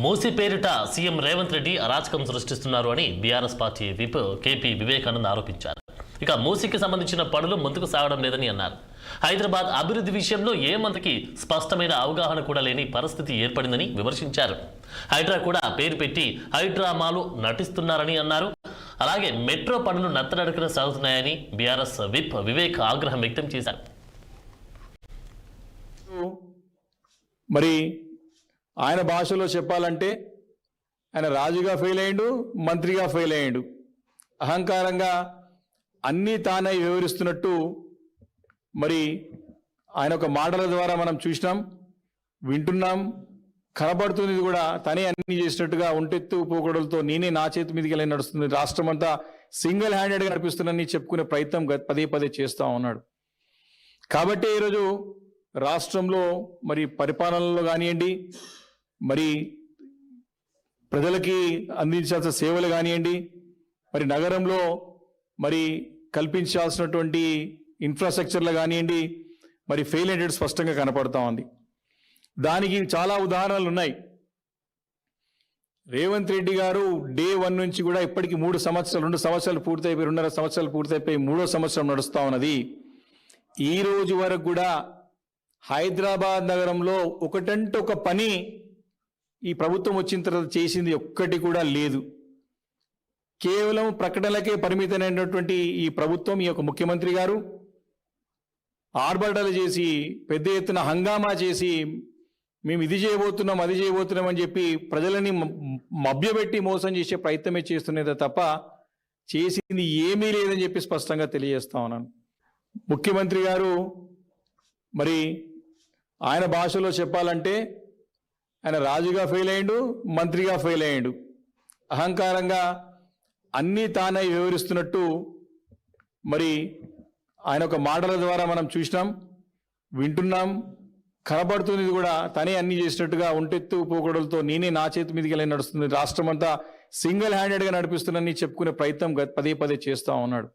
మూసీ పేరిట సీఎం రేవంత్ రెడ్డి అరాచకం సృష్టిస్తున్నారు అని BRS party whip KP Vivekanand ఆరోపించారు. ఇక మూసీకి సంబంధించిన పనులు ముందుకు సాగడం లేదని అన్నారు. హైదరాబాద్ అభివృద్ధి విషయంలో ఏ మంత్రికి స్పష్టమైన అవగాహన కూడా లేని పరిస్థితి ఏర్పడిందని విమర్శించారు. హైడ్రా కూడా పేరు పెట్టి హైడ్రామాలు నటిస్తున్నారని అన్నారు. అలాగే మెట్రో పనులు నత్తనడకన సాగుతున్నాయని బీఆర్ఎస్ విప్ వివేక్ ఆగ్రహం వ్యక్తం చేశారు. మరి ఆయన భాషలో చెప్పాలంటే ఆయన రాజుగా ఫెయిల్ అయ్యిండు, మంత్రిగా ఫెయిల్ అయ్యిండు. అహంకారంగా అన్నీ తానై వివరిస్తున్నట్టు మరి ఆయన ఒక మాటల ద్వారా మనం చూసినాం, వింటున్నాం, కనబడుతుంది కూడా. తనే అన్ని చేసినట్టుగా ఒంటెత్తు పోకడలతో నేనే నా చేతి మీదకి వెళ్ళి నడుస్తుంది, రాష్ట్రం అంతా సింగిల్ హ్యాండెడ్గా నడిపిస్తున్నానని చెప్పుకునే ప్రయత్నం పదే పదే చేస్తూ ఉన్నాడు. కాబట్టి ఈరోజు రాష్ట్రంలో మరి పరిపాలనలో కానివ్వండి, మరి ప్రజలకి అందించాల్సిన సేవలు కానివ్వండి, మరి నగరంలో మరి కల్పించాల్సినటువంటి ఇన్ఫ్రాస్ట్రక్చర్లు కానివ్వండి, మరి ఫెయిల్ అయ్యేది స్పష్టంగా కనపడతా ఉంది. దానికి చాలా ఉదాహరణలు ఉన్నాయి. రేవంత్ రెడ్డి గారు డే 1 నుంచి కూడా ఇప్పటికీ 2 సంవత్సరాలు పూర్తయిపోయి 2.5 సంవత్సరాలు పూర్తయిపోయి 3వ సంవత్సరం నడుస్తూ ఉన్నది. ఈ రోజు వరకు కూడా హైదరాబాద్ నగరంలో ఒకటంటే ఒక పని ఈ ప్రభుత్వం వచ్చిన తర్వాత చేసింది ఒక్కటి కూడా లేదు. కేవలం ప్రకటనలకే పరిమితమైనటువంటి ఈ ప్రభుత్వం, ఈ యొక్క ముఖ్యమంత్రి గారు ఆర్భాటాలు చేసి పెద్ద ఎత్తున హంగామా చేసి మేము ఇది చేయబోతున్నాం అది చేయబోతున్నాం అని చెప్పి ప్రజలని మభ్యపెట్టి మోసం చేసే ప్రయత్నమే చేస్తున్నదే తప్ప చేసింది ఏమీ లేదని చెప్పి స్పష్టంగా తెలియజేస్తా ఉన్నాను. ముఖ్యమంత్రి గారు మరి ఆయన భాషలో చెప్పాలంటే ఆయన రాజుగా ఫెయిల్ అయ్యిండు, మంత్రిగా ఫెయిల్ అయ్యిండు. అహంకారంగా అన్నీ తానై వివరిస్తున్నట్టు మరి ఆయన ఒక మాటల ద్వారా మనం చూసినాం, వింటున్నాం, కనబడుతుంది కూడా. తనే అన్ని చేసినట్టుగా ఒంటెత్తు పోకడలతో నేనే నా చేతి మీదకి వెళ్ళి నడుస్తుంది, రాష్ట్రం అంతా సింగిల్ హ్యాండెడ్గా నడిపిస్తున్నానని చెప్పుకునే ప్రయత్నం పదే పదే చేస్తూ ఉన్నాడు.